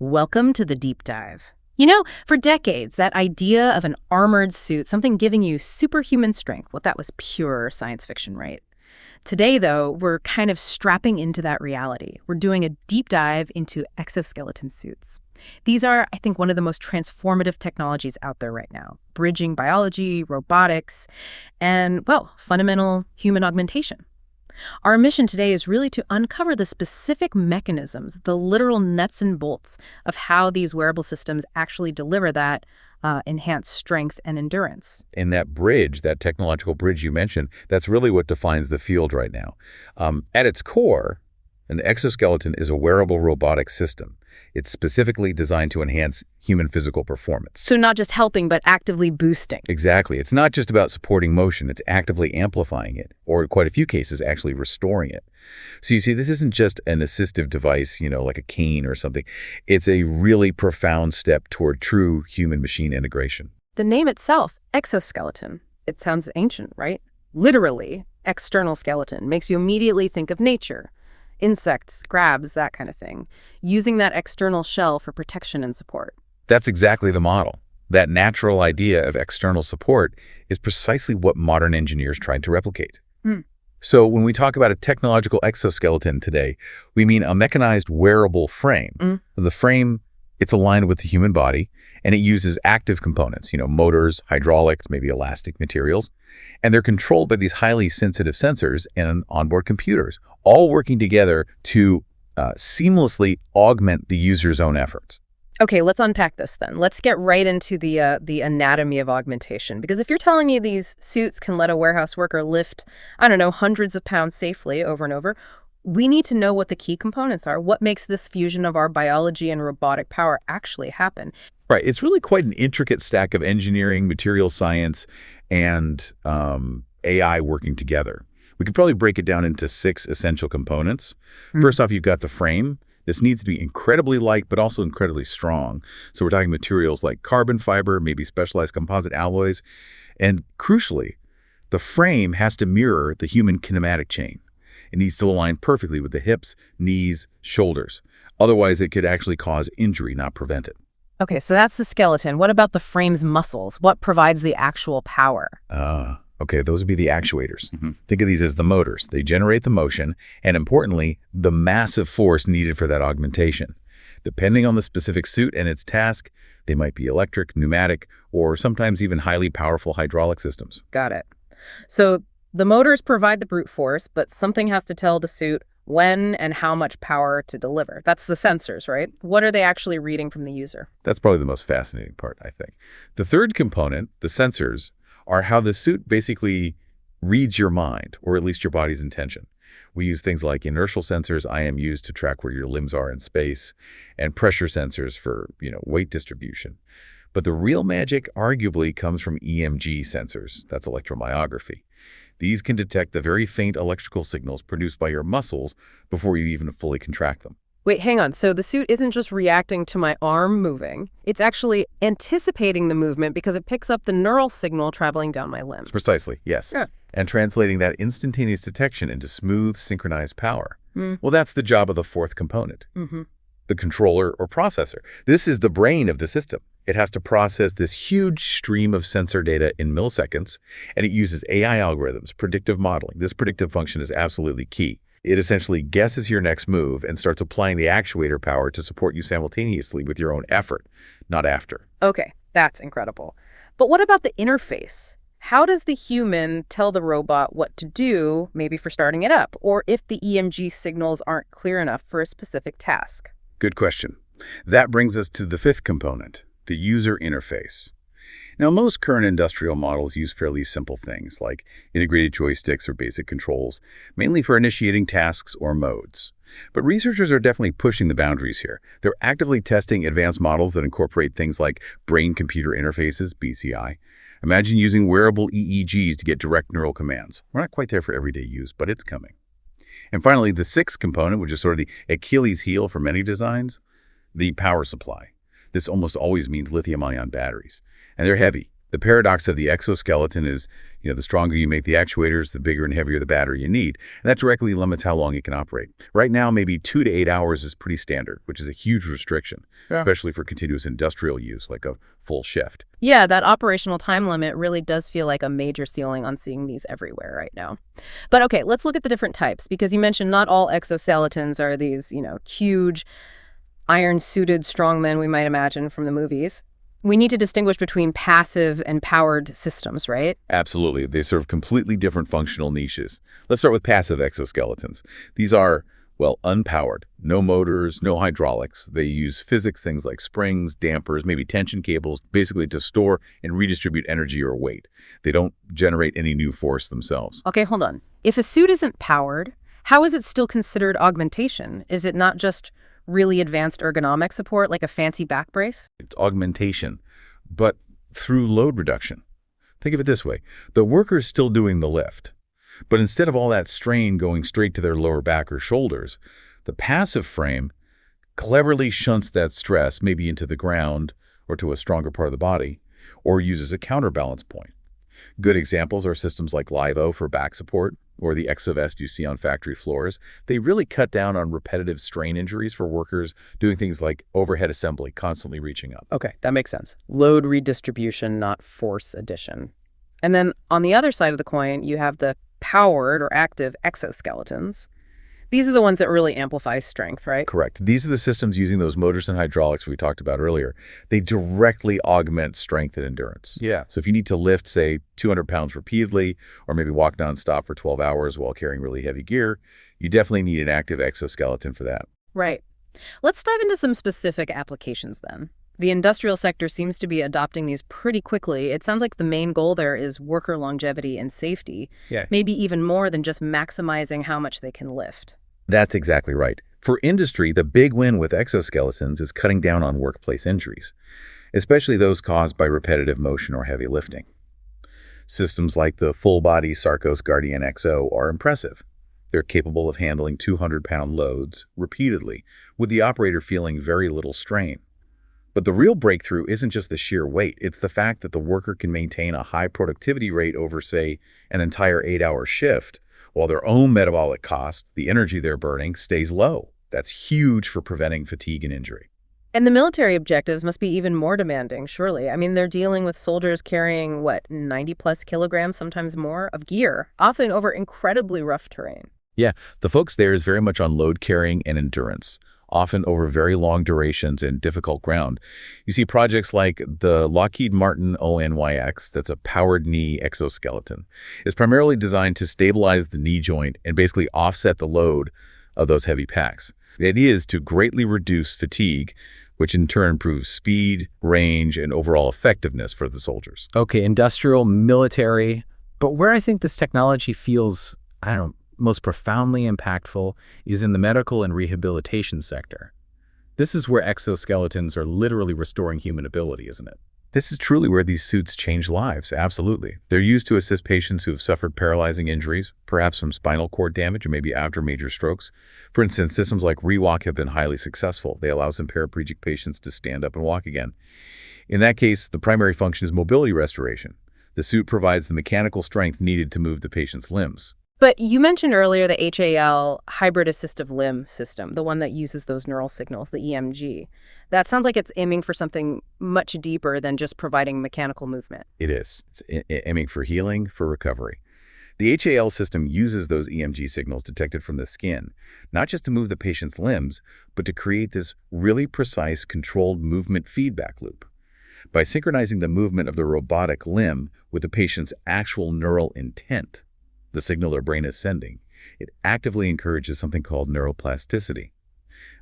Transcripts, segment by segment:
Welcome to the deep dive. You know, for decades, that idea of an armored suit, something giving you superhuman strength, well, that was pure science fiction, right? Today, though, we're kind of strapping into that reality. We're doing a deep dive into exoskeleton suits. These are, I think, one of the most transformative technologies out there right now, bridging biology, robotics, and, well, fundamental human augmentation. Our mission today is really to uncover the specific mechanisms, the literal nuts and bolts of how these wearable systems actually deliver that enhanced strength and endurance. And that bridge, that technological bridge you mentioned, that's really what defines the field right now. At its core, an exoskeleton is a wearable robotic system. It's specifically designed to enhance human physical performance. So not just helping, but actively boosting. Exactly. It's not just about supporting motion. It's actively amplifying it, or in quite a few cases, actually restoring it. So you see, this isn't just an assistive device, like a cane or something. It's a really profound step toward true human-machine integration. The name itself, exoskeleton, it sounds ancient, right? Literally, external skeleton makes you immediately think of nature. Insects, crabs, that kind of thing, using that external shell for protection and support. That's exactly the model. That natural idea of external support is precisely what modern engineers tried to replicate. So when we talk about a technological exoskeleton today, we mean a mechanized wearable frame. The frame, it's aligned with the human body, and it uses active components, motors, hydraulics, maybe elastic materials, and they're controlled by these highly sensitive sensors and onboard computers, all working together to seamlessly augment the user's own efforts. Okay, let's unpack this then. Let's get right into the anatomy of augmentation. Because if you're telling me these suits can let a warehouse worker lift, I don't know, hundreds of pounds safely over and over, we need to know what the key components are. What makes this fusion of our biology and robotic power actually happen? Right. It's really quite an intricate stack of engineering, material science, and AI working together. We could probably break it down into 6 essential components. First off, you've got the frame. This needs to be incredibly light, but also incredibly strong. So we're talking materials like carbon fiber, maybe specialized composite alloys. And crucially, the frame has to mirror the human kinematic chain. It needs to align perfectly with the hips, knees, shoulders. Otherwise, it could actually cause injury, not prevent it. Okay, so that's the skeleton. What about the frame's muscles? What provides the actual power? Okay, those would be the actuators. Think of these as the motors. They generate the motion, and importantly, the massive force needed for that augmentation. Depending on the specific suit and its task, they might be electric, pneumatic, or sometimes even highly powerful hydraulic systems. Got it. So the motors provide the brute force, but something has to tell the suit when and how much power to deliver. That's the sensors, right? What are they actually reading from the user? That's probably the most fascinating part, I think. The third component, the sensors, are how the suit basically reads your mind, or at least your body's intention. We use things like inertial sensors, IMUs, to track where your limbs are in space, and pressure sensors for, weight distribution. But the real magic arguably comes from EMG sensors. That's electromyography. These can detect the very faint electrical signals produced by your muscles before you even fully contract them. Wait, hang on. So the suit isn't just reacting to my arm moving. It's actually anticipating the movement because it picks up the neural signal traveling down my limb. Precisely, yes. Yeah. And translating that instantaneous detection into smooth, synchronized power. Well, that's the job of the fourth component, the controller or processor. This is the brain of the system. It has to process this huge stream of sensor data in milliseconds, and it uses AI algorithms, predictive modeling. This predictive function is absolutely key. It essentially guesses your next move and starts applying the actuator power to support you simultaneously with your own effort, not after. Okay, that's incredible. But what about the interface? How does the human tell the robot what to do, maybe for starting it up, or if the EMG signals aren't clear enough for a specific task? Good question. That brings us to the fifth component, the user interface. Now, most current industrial models use fairly simple things like integrated joysticks or basic controls, mainly for initiating tasks or modes. But researchers are definitely pushing the boundaries here. They're actively testing advanced models that incorporate things like brain-computer interfaces, BCI. Imagine using wearable EEGs to get direct neural commands. We're not quite there for everyday use, but it's coming. And finally, the sixth component, which is sort of the Achilles heel for many designs, the power supply. This almost always means lithium-ion batteries. And they're heavy. The paradox of the exoskeleton is, the stronger you make the actuators, the bigger and heavier the battery you need. And that directly limits how long it can operate. Right now, maybe 2 to 8 hours is pretty standard, which is a huge restriction, especially for continuous industrial use, like a full shift. Yeah, that operational time limit really does feel like a major ceiling on seeing these everywhere right now. But okay, let's look at the different types, because you mentioned not all exoskeletons are these, huge, iron-suited strongmen we might imagine from the movies. We need to distinguish between passive and powered systems, right? Absolutely. They serve completely different functional niches. Let's start with passive exoskeletons. These are, well, unpowered. No motors, no hydraulics. They use physics, things like springs, dampers, maybe tension cables, basically to store and redistribute energy or weight. They don't generate any new force themselves. Okay, hold on. If a suit isn't powered, how is it still considered augmentation? Is it not just really advanced ergonomic support, like a fancy back brace? It's augmentation, but through load reduction. Think of it this way. The worker's still doing the lift, but instead of all that strain going straight to their lower back or shoulders, the passive frame cleverly shunts that stress maybe into the ground or to a stronger part of the body, or uses a counterbalance point. Good examples are systems like LiVo for back support, or the Exovest you see on factory floors. They really cut down on repetitive strain injuries for workers doing things like overhead assembly, constantly reaching up. Okay, that makes sense. Load redistribution, not force addition. And then on the other side of the coin, you have the powered or active exoskeletons. These are the ones that really amplify strength, right? Correct. These are the systems using those motors and hydraulics we talked about earlier. They directly augment strength and endurance. Yeah. So if you need to lift, say, 200 pounds repeatedly, or maybe walk nonstop for 12 hours while carrying really heavy gear, you definitely need an active exoskeleton for that. Right. Let's dive into some specific applications then. The industrial sector seems to be adopting these pretty quickly. It sounds like the main goal there is worker longevity and safety, maybe even more than just maximizing how much they can lift. That's exactly right. For industry, the big win with exoskeletons is cutting down on workplace injuries, especially those caused by repetitive motion or heavy lifting. Systems like the full-body Sarcos Guardian XO are impressive. They're capable of handling 200-pound loads repeatedly, with the operator feeling very little strain. But the real breakthrough isn't just the sheer weight. It's the fact that the worker can maintain a high productivity rate over, say, an entire 8-hour shift, while their own metabolic cost, the energy they're burning, stays low. That's huge for preventing fatigue and injury. And the military objectives must be even more demanding, surely. I mean, they're dealing with soldiers carrying, 90-plus kilograms, sometimes more, of gear, often over incredibly rough terrain. Yeah, the focus there is very much on load carrying and endurance, often over very long durations and difficult ground. You see projects like the Lockheed Martin ONYX, that's a powered knee exoskeleton. It's primarily designed to stabilize the knee joint and basically offset the load of those heavy packs. The idea is to greatly reduce fatigue, which in turn improves speed, range, and overall effectiveness for the soldiers. Okay, industrial, military, but where I think this technology feels, most profoundly impactful is in the medical and rehabilitation sector. This is where exoskeletons are literally restoring human ability, isn't it? This is truly where these suits change lives, absolutely. They're used to assist patients who have suffered paralyzing injuries, perhaps from spinal cord damage or maybe after major strokes. For instance, systems like ReWalk have been highly successful. They allow some paraplegic patients to stand up and walk again. In that case, the primary function is mobility restoration. The suit provides the mechanical strength needed to move the patient's limbs. But you mentioned earlier the HAL, hybrid assistive limb system, the one that uses those neural signals, the EMG. That sounds like it's aiming for something much deeper than just providing mechanical movement. It is. It's aiming for healing, for recovery. The HAL system uses those EMG signals detected from the skin, not just to move the patient's limbs, but to create this really precise, controlled movement feedback loop. By synchronizing the movement of the robotic limb with the patient's actual neural intent, the signal their brain is sending, it actively encourages something called neuroplasticity.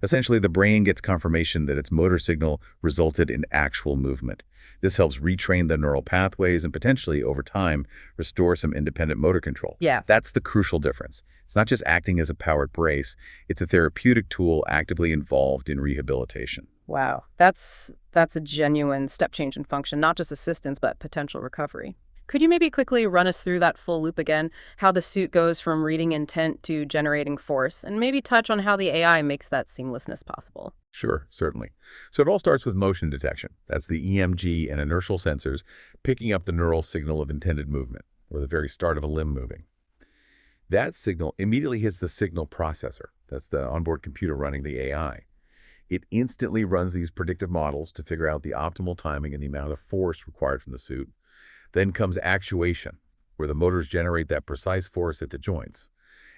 Essentially, the brain gets confirmation that its motor signal resulted in actual movement. This helps retrain the neural pathways and potentially, over time, restore some independent motor control. Yeah. That's the crucial difference. It's not just acting as a powered brace, it's a therapeutic tool actively involved in rehabilitation. Wow. That's a genuine step change in function, not just assistance, but potential recovery. Could you maybe quickly run us through that full loop again, how the suit goes from reading intent to generating force, and maybe touch on how the AI makes that seamlessness possible? Sure, certainly. So it all starts with motion detection. That's the EMG and inertial sensors picking up the neural signal of intended movement, or the very start of a limb moving. That signal immediately hits the signal processor. That's the onboard computer running the AI. It instantly runs these predictive models to figure out the optimal timing and the amount of force required from the suit. Then comes actuation, where the motors generate that precise force at the joints.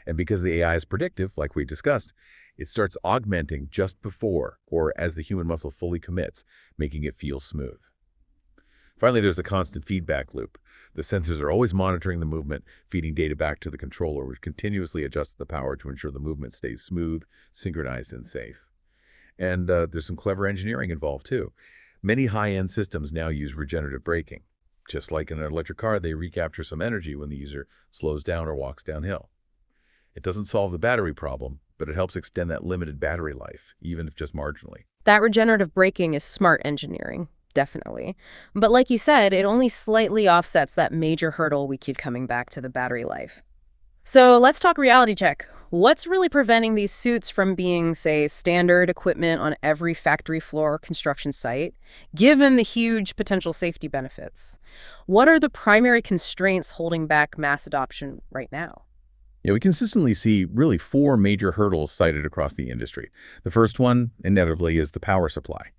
And because the AI is predictive, like we discussed, it starts augmenting just before or as the human muscle fully commits, making it feel smooth. Finally, there's a constant feedback loop. The sensors are always monitoring the movement, feeding data back to the controller, which continuously adjusts the power to ensure the movement stays smooth, synchronized, and safe. And there's some clever engineering involved, too. Many high-end systems now use regenerative braking. Just like in an electric car, they recapture some energy when the user slows down or walks downhill. It doesn't solve the battery problem, but it helps extend that limited battery life, even if just marginally. That regenerative braking is smart engineering, definitely. But like you said, it only slightly offsets that major hurdle we keep coming back to, the battery life. So let's talk reality check. What's really preventing these suits from being, say, standard equipment on every factory floor construction site, given the huge potential safety benefits? What are the primary constraints holding back mass adoption right now? Yeah, we consistently see really 4 major hurdles cited across the industry. The first one, inevitably, is the power supply.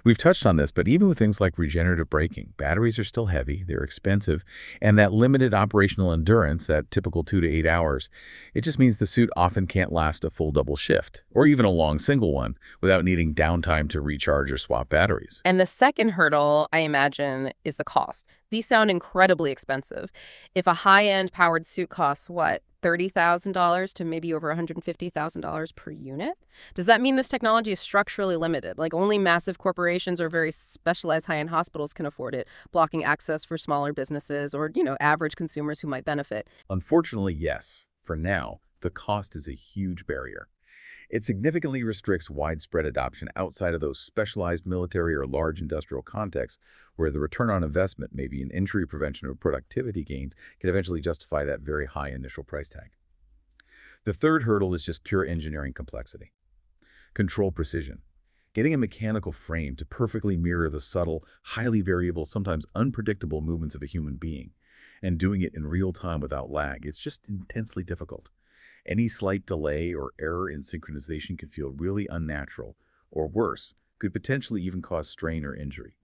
We've touched on this, but even with things like regenerative braking, batteries are still heavy, they're expensive, and that limited operational endurance, that typical 2 to 8 hours, it just means the suit often can't last a full double shift, or even a long single one, without needing downtime to recharge or swap batteries. And the second hurdle, I imagine, is the cost. These sound incredibly expensive. If a high-end powered suit costs, what, $30,000 to maybe over $150,000 per unit? Does that mean this technology is structurally limited? Like only massive corporations or very specialized high-end hospitals can afford it, blocking access for smaller businesses or, average consumers who might benefit? Unfortunately, yes. For now, the cost is a huge barrier. It significantly restricts widespread adoption outside of those specialized military or large industrial contexts where the return on investment, maybe in injury prevention or productivity gains, can eventually justify that very high initial price tag. The third hurdle is just pure engineering complexity. Control precision. Getting a mechanical frame to perfectly mirror the subtle, highly variable, sometimes unpredictable movements of a human being, and doing it in real time without lag, it's just intensely difficult. Any slight delay or error in synchronization can feel really unnatural, or worse, could potentially even cause strain or injury.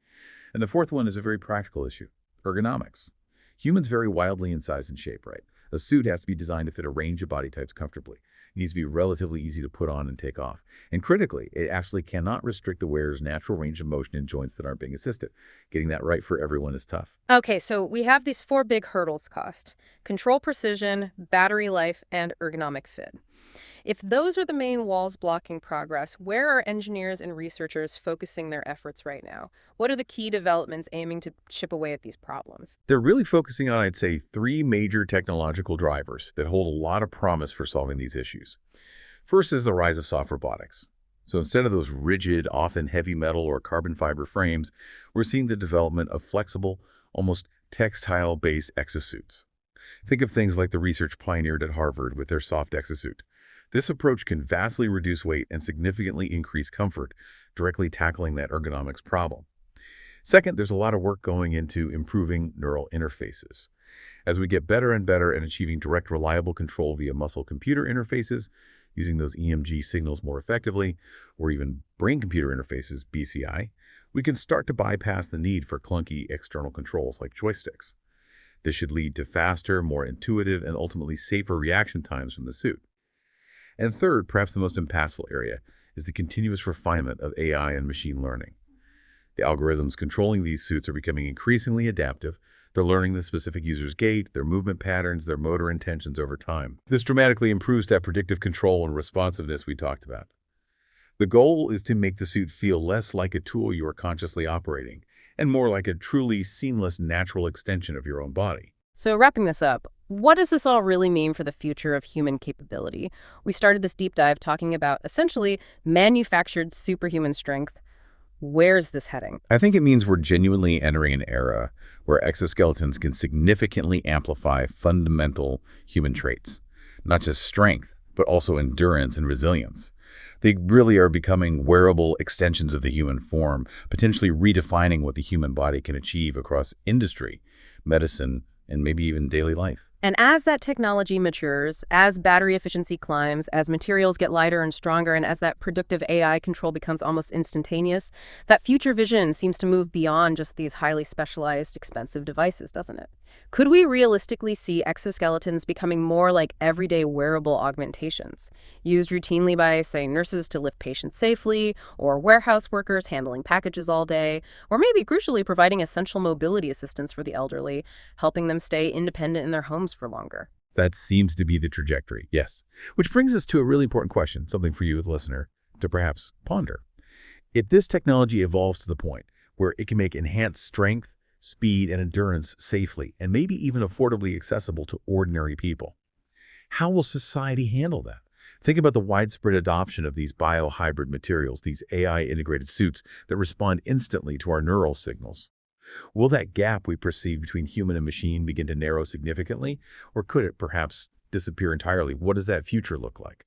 And the fourth one is a very practical issue, ergonomics. Humans vary wildly in size and shape, right? A suit has to be designed to fit a range of body types comfortably. It needs to be relatively easy to put on and take off. And critically, it actually cannot restrict the wearer's natural range of motion in joints that aren't being assisted. Getting that right for everyone is tough. Okay, so we have these 4 big hurdles: cost, control precision, battery life, and ergonomic fit. If those are the main walls blocking progress, where are engineers and researchers focusing their efforts right now? What are the key developments aiming to chip away at these problems? They're really focusing on, I'd say, 3 major technological drivers that hold a lot of promise for solving these issues. First is the rise of soft robotics. So instead of those rigid, often heavy metal or carbon fiber frames, we're seeing the development of flexible, almost textile-based exosuits. Think of things like the research pioneered at Harvard with their soft exosuit. This approach can vastly reduce weight and significantly increase comfort, directly tackling that ergonomics problem. Second, there's a lot of work going into improving neural interfaces. As we get better and better at achieving direct, reliable control via muscle-computer interfaces, using those EMG signals more effectively, or even brain-computer interfaces, BCI, we can start to bypass the need for clunky external controls like joysticks. This should lead to faster, more intuitive, and ultimately safer reaction times from the suit. And third, perhaps the most impactful area, is the continuous refinement of AI and machine learning. The algorithms controlling these suits are becoming increasingly adaptive. They're learning the specific user's gait, their movement patterns, their motor intentions over time. This dramatically improves that predictive control and responsiveness we talked about. The goal is to make the suit feel less like a tool you are consciously operating, and more like a truly seamless, natural extension of your own body. So wrapping this up, what does this all really mean for the future of human capability? We started this deep dive talking about essentially manufactured superhuman strength. Where's this heading? I think it means we're genuinely entering an era where exoskeletons can significantly amplify fundamental human traits, not just strength, but also endurance and resilience. They really are becoming wearable extensions of the human form, potentially redefining what the human body can achieve across industry, medicine, and maybe even daily life. And as that technology matures, as battery efficiency climbs, as materials get lighter and stronger, and as that predictive AI control becomes almost instantaneous, that future vision seems to move beyond just these highly specialized, expensive devices, doesn't it? Could we realistically see exoskeletons becoming more like everyday wearable augmentations, used routinely by, say, nurses to lift patients safely, or warehouse workers handling packages all day, or maybe crucially providing essential mobility assistance for the elderly, helping them stay independent in their homes for longer? That seems to be the trajectory, yes. Which brings us to a really important question, something for you, the listener, to perhaps ponder. If this technology evolves to the point where it can make enhanced strength, speed, and endurance safely, and maybe even affordably accessible to ordinary people, how will society handle that? Think about the widespread adoption of these biohybrid materials, these AI-integrated suits that respond instantly to our neural signals. Will that gap we perceive between human and machine begin to narrow significantly, or could it perhaps disappear entirely? What does that future look like?